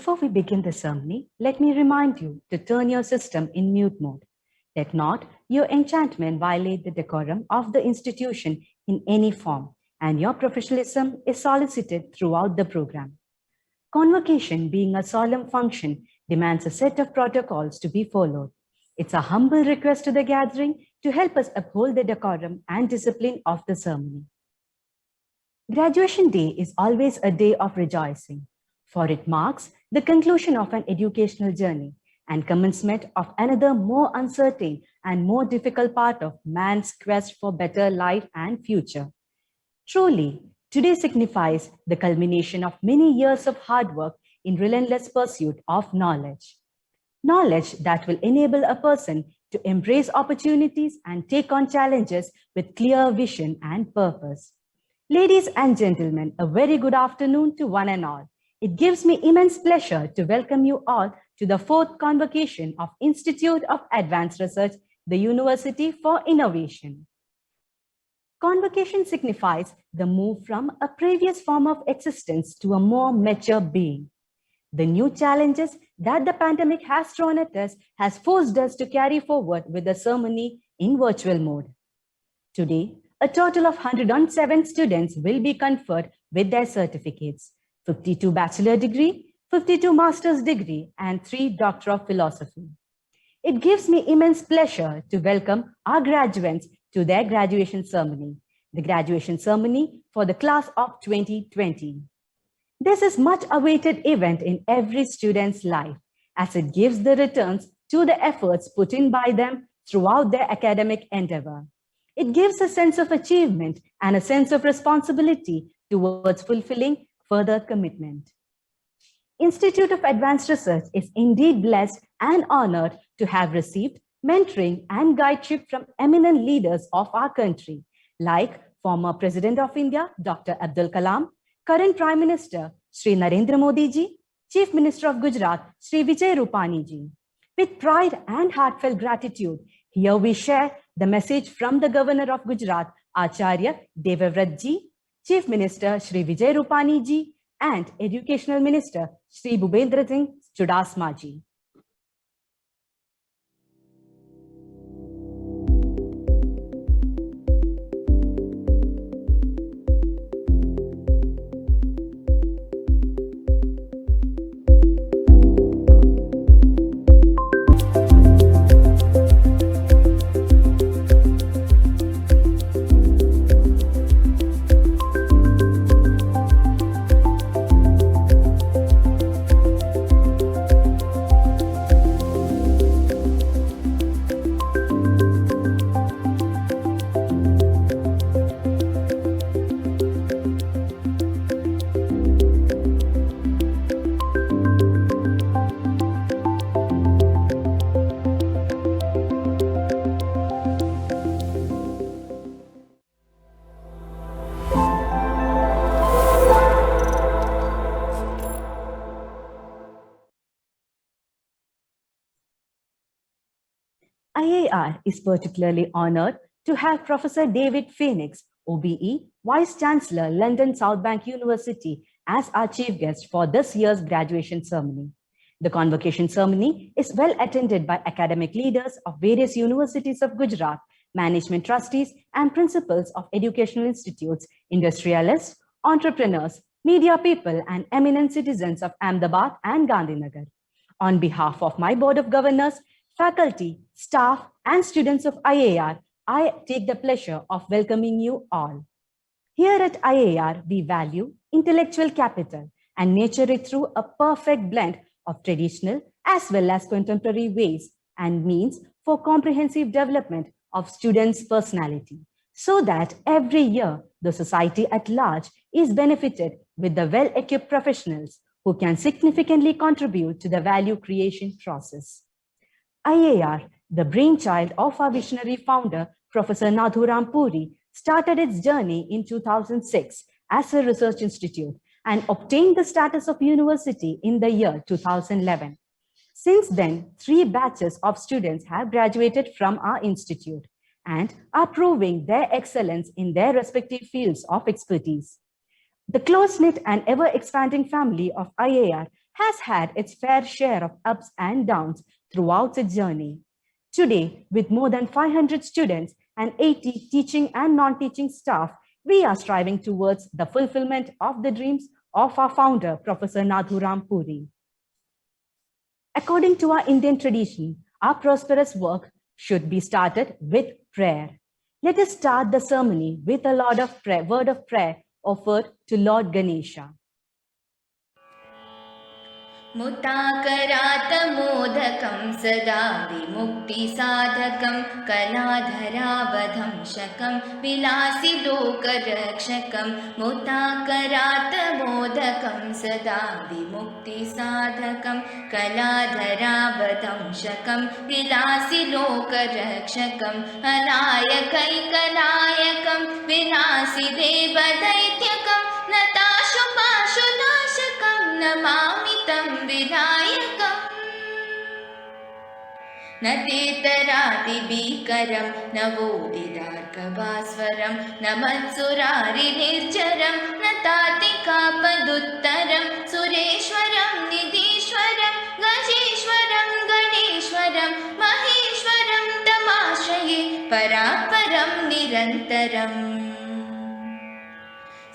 Before we begin the ceremony, let me remind you to turn your system in mute mode. Let not your enchantment violate the decorum of the institution in any form, and your professionalism is solicited throughout the program. Convocation, being a solemn function, demands a set of protocols to be followed. It's a humble request to the gathering to help us uphold the decorum and discipline of the ceremony. Graduation Day is always a day of rejoicing, for it marks the conclusion of an educational journey and commencement of another more uncertain and more difficult part of man's quest for better life and future. Truly, today signifies the culmination of many years of hard work in relentless pursuit of knowledge. Knowledge that will enable a person to embrace opportunities and take on challenges with clear vision and purpose. Ladies and gentlemen, a very good afternoon to one and all. It gives me immense pleasure to welcome you all to the fourth convocation of Institute of Advanced Research, the University for Innovation. Convocation signifies the move from a previous form of existence to a more mature being. The new challenges that the pandemic has thrown at us has forced us to carry forward with the ceremony in virtual mode. Today, a total of 107 students will be conferred with their certificates, 52 bachelor degree, 52 master's degree, and 3 Doctor of Philosophy. It gives me immense pleasure to welcome our graduates to their graduation ceremony, the graduation ceremony for the class of 2020. This is much awaited event in every student's life, as it gives the returns to the efforts put in by them throughout their academic endeavor. It gives a sense of achievement and a sense of responsibility towards fulfilling further commitment. Institute of Advanced Research is indeed blessed and honored to have received mentoring and guideship from eminent leaders of our country, like former President of India, Dr. Abdul Kalam, current Prime Minister, Sri Narendra Modi ji, Chief Minister of Gujarat, Sri Vijay Rupani ji. With pride and heartfelt gratitude, here we share the message from the Governor of Gujarat, Acharya Devavrat ji, Chief Minister Sri Vijay Rupani ji, and Educational Minister Sri Bhupendra Singh Chudasama ji. IAR is particularly honored to have Professor David Phoenix, OBE, Vice Chancellor, London South Bank University, as our chief guest for this year's graduation ceremony. The convocation ceremony is well attended by academic leaders of various universities of Gujarat, management trustees, and principals of educational institutes, industrialists, entrepreneurs, media people, and eminent citizens of Ahmedabad and Gandhinagar. On behalf of my Board of Governors, faculty, staff, and students of IAR, I take the pleasure of welcoming you all. Here at IAR, we value intellectual capital and nurture it through a perfect blend of traditional as well as contemporary ways and means for comprehensive development of students' personality, so that every year the society at large is benefited with the well-equipped professionals who can significantly contribute to the value creation process. IAR, the brainchild of our visionary founder, Professor Nathuram Puri, started its journey in 2006 as a research institute and obtained the status of university in the year 2011. Since then, 3 batches of students have graduated from our institute and are proving their excellence in their respective fields of expertise. The close-knit and ever-expanding family of IAR has had its fair share of ups and downs throughout its journey. Today, with more than 500 students and 80 teaching and non-teaching staff, we are striving towards the fulfillment of the dreams of our founder, Professor Nathuram Puri. According to our Indian tradition, our prosperous work should be started with prayer. Let us start the ceremony with a word of prayer offered to Lord Ganesha. मुताकरातमोदकं सदा विमुक्तिसाधकं कलाधरावधंशकं विलासि लोकरक्षकं मुताकरातमोदकं सदा विमुक्तिसाधकं कलाधरावधंशकं विलासि लोकरक्षकम् अनायकैकनायकं विनाशि देवदैत्यकं नताशुपाशुनाशकं नमामि तं विनायकम् न तेतरातिभीकरं नवोदितार्कभास्वरं न मत्सुरारिनिर्जरं न तातिकापदुत्तरं सुरेश्वरं निधीश्वरं गजेश्वरं गणेश्वरं महेश्वरं तमाश्रये परात्परं निरन्तरम्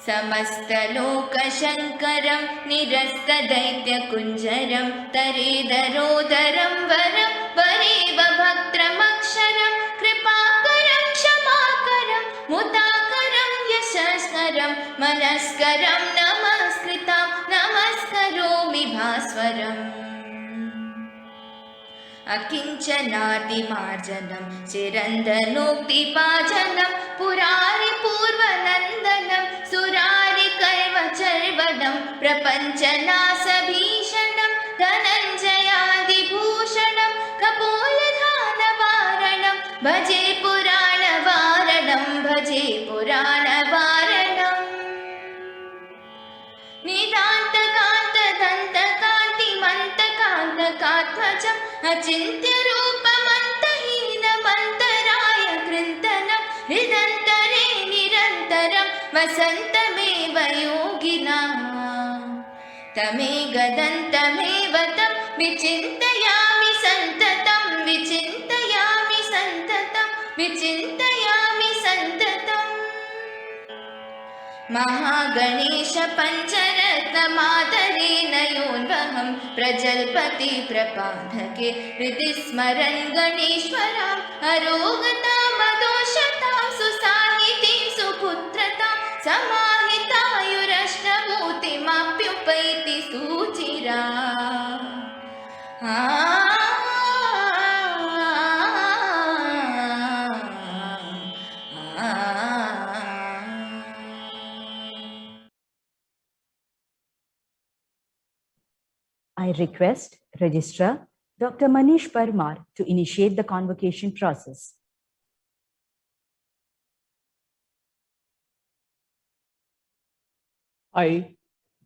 समस्तलोकशङ्करं निरस्तदैत्यकुञ्जरं तरेदरोदरं वरं वरेव भक्त्रमक्षरं कृपाकरं क्षमाकरं मुदाकरं यशस्करं मनस्करं नमस्कृतं नमस्करोमि भास्वरम् अकिञ्चनादिमार्जनं चिरन्दनोक्तिपाजनं पुरारिपूर्वनन्दनं सुरारिकैर्वचर्वणं प्रपञ्चनाशभीषणं धनञ्जयादिभूषणं कपोलधानवारणं भजे पुराणवारणं भजे पुराणवारणम् निदान्तकान्तदन्तकान्तिमन्तकान्तकात्मजम् अचिन्त्यरूपमन्तहीनमन्तराय कृन्तनं हृदन्तरे निरन्तरं वसन्तमेव योगिनां तमेगदन्तमेव तं विचिन्तयामि सन्ततं विचिन्तयामि सन्ततं विचिन्तयामि सन्ततम् महागणेश पञ्चरत्नमादरेण योन्वहं प्रजल्पति प्रपाधके हृदि स्मरन् गणेश्वराम् अरोगतामदोषतां सुसाहितीं सुपुत्रतां समाहितायुरष्टभूतिमप्युपैति सुचिरा I request Registrar Dr. Manish Parmar to initiate the convocation process. I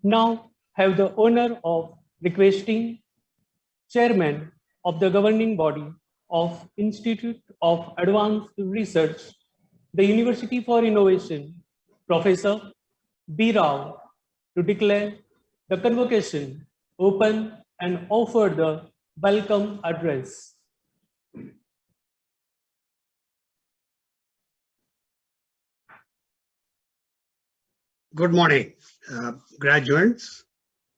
now have the honor of requesting Chairman of the governing body of Institute of Advanced Research, the University for Innovation, Professor B. Rao, to declare the convocation open and offer the welcome address. Good morning, graduates,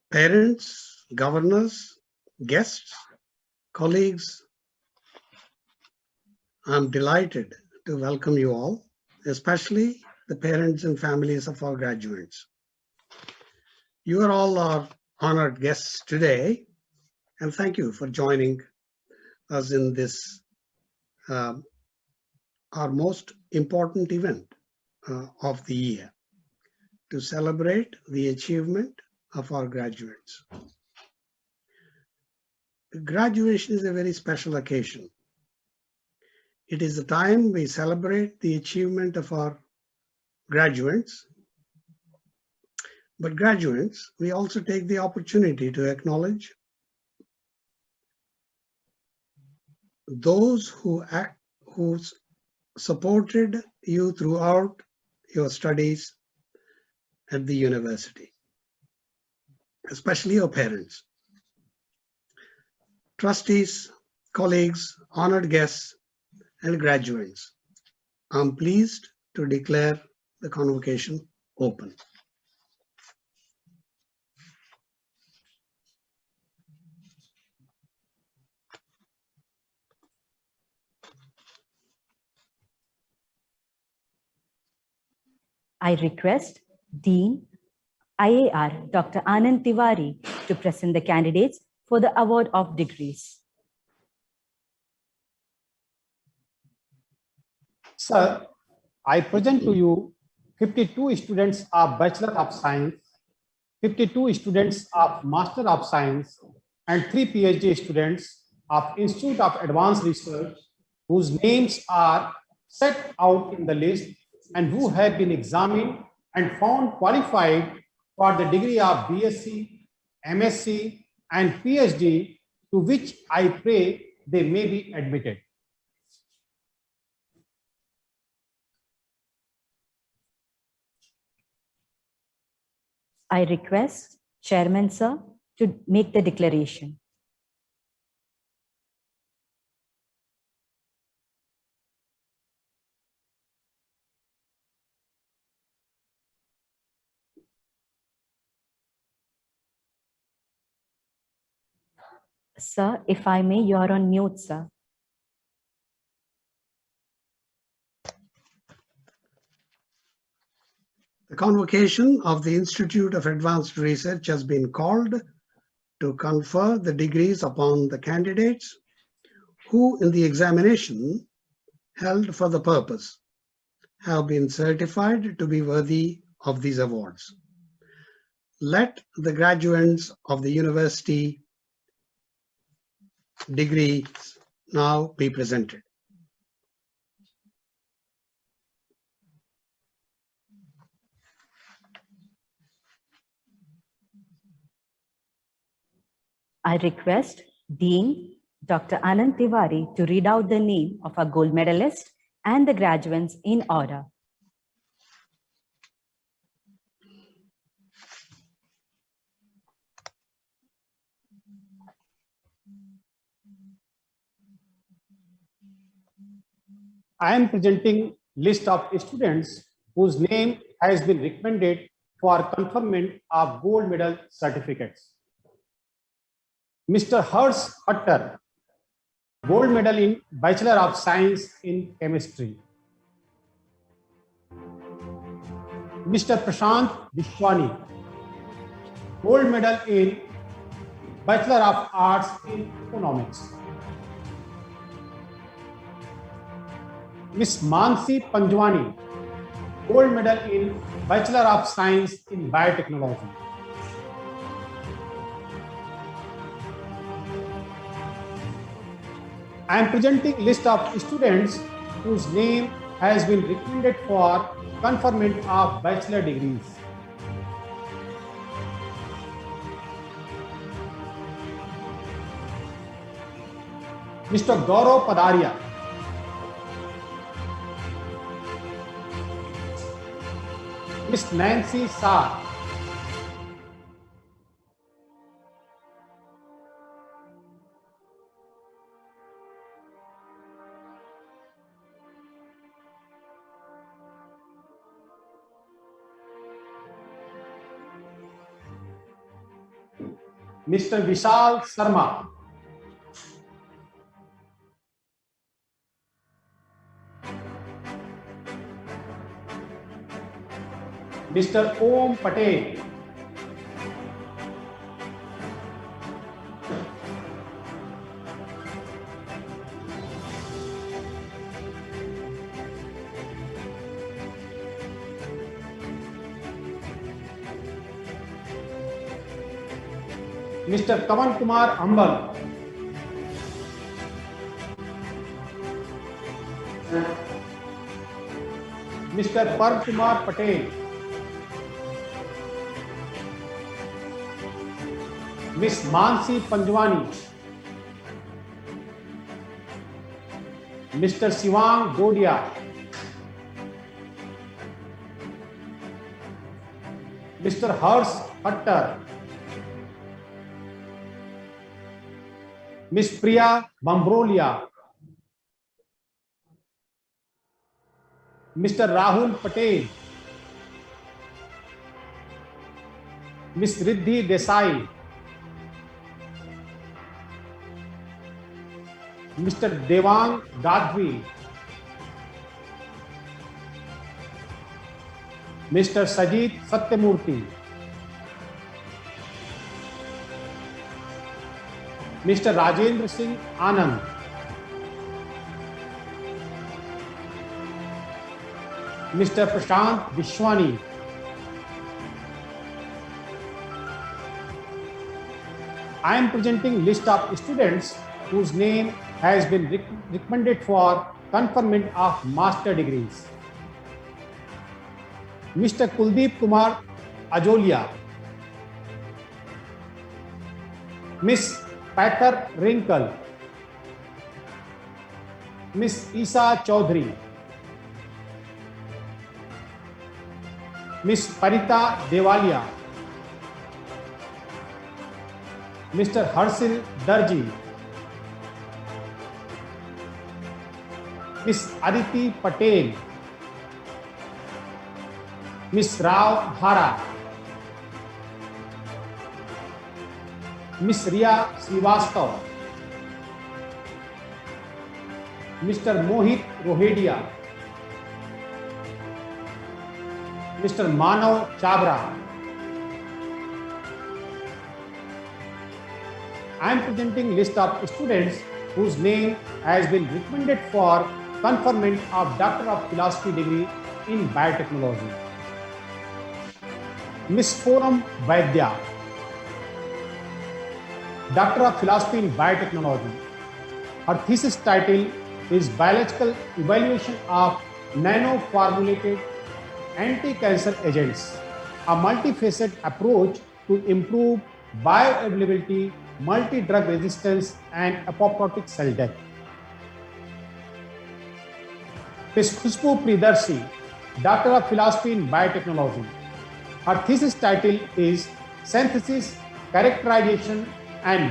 parents, governors, guests, colleagues. I'm delighted to welcome you all, especially the parents and families of our graduates. You are all our honored guests today, and thank you for joining us in this, our most important event of the year, to celebrate the achievement of our graduates. Graduation is a very special occasion. It is the time we celebrate the achievement of our graduates. But graduates, we also take the opportunity to acknowledge those who supported you throughout your studies at the university, especially your parents. trustees, colleagues, honored guests, and graduates. I'm pleased to declare the convocation open. I request Dean IAR Dr. Anand Tiwari to present the candidates for the award of degrees. Sir, I present to you 52 students of Bachelor of Science, 52 students of Master of Science, and 3 PhD students of Institute of Advanced Research whose names are set out in the list and who have been examined and found qualified for the degree of BSc, MSc, and PhD, to which I pray they may be admitted. I request Chairman Sir to make the declaration. Sir, if I may, you are on mute, sir. The convocation of the Institute of Advanced Research has been called to confer the degrees upon the candidates who in the examination held for the purpose have been certified to be worthy of these awards. Let the graduates of the university degrees now be presented. I request Dean Dr. Anand Tiwari to read out the name of our gold medalist and the graduates in order. I am presenting list of students whose name has been recommended for conferment of gold medal certificates. Mr. Harsh Khattar, gold medal in Bachelor of Science in Chemistry. Mr. Prashant Vishwani, gold medal in Bachelor of Arts in Economics. Ms. Mansi Panjwani, gold medal in Bachelor of Science in Biotechnology. I am presenting list of students whose name has been recommended for conferment of bachelor degrees. Mr. Gaurav Padaria, Ms. Nancy Saar, Mr. Vishal Sharma, Mr. Om Patel, Mr. Kavan Kumar Ambal, Mr. Parv Kumar Patel, Ms. Mansi Panjwani, Mr. Sivang Godia, Mr. Harsh Khattar, Miss Priya Bambrolia, Mr. Rahul Patel, Miss Riddhi Desai, Mr. Devang Gadvi, Mr. Sajid Satyamurthy, Mr. Rajendra Singh Anand, Mr. Prashant Vishwani, I am presenting list of students whose name has been recommended for conferment of master degrees. Mr. Kuldeep Kumar Ajolia, Miss Pathar Wrinkle, Miss Isa Chaudhary, Miss Parita Devalia, Mr. Harshil Darji, Miss Aditi Patel, Miss Rao Hara, Miss Riya Srivastav, Mr. Mohit Rohedia, Mr. Manav Chabra. I am presenting list of students whose name has been recommended for conferment of Doctor of Philosophy degree in Biotechnology. Miss Forum Vaidya, Doctor of Philosophy in Biotechnology. Her thesis title is Biological Evaluation of Nano-Formulated Anti-Cancer Agents, a multifaceted approach to improve bioavailability, multi-drug resistance, and apoptotic cell death. Ms. Khushbu Priyadarshi, Doctor of Philosophy in Biotechnology. Her thesis title is Synthesis, Characterization, and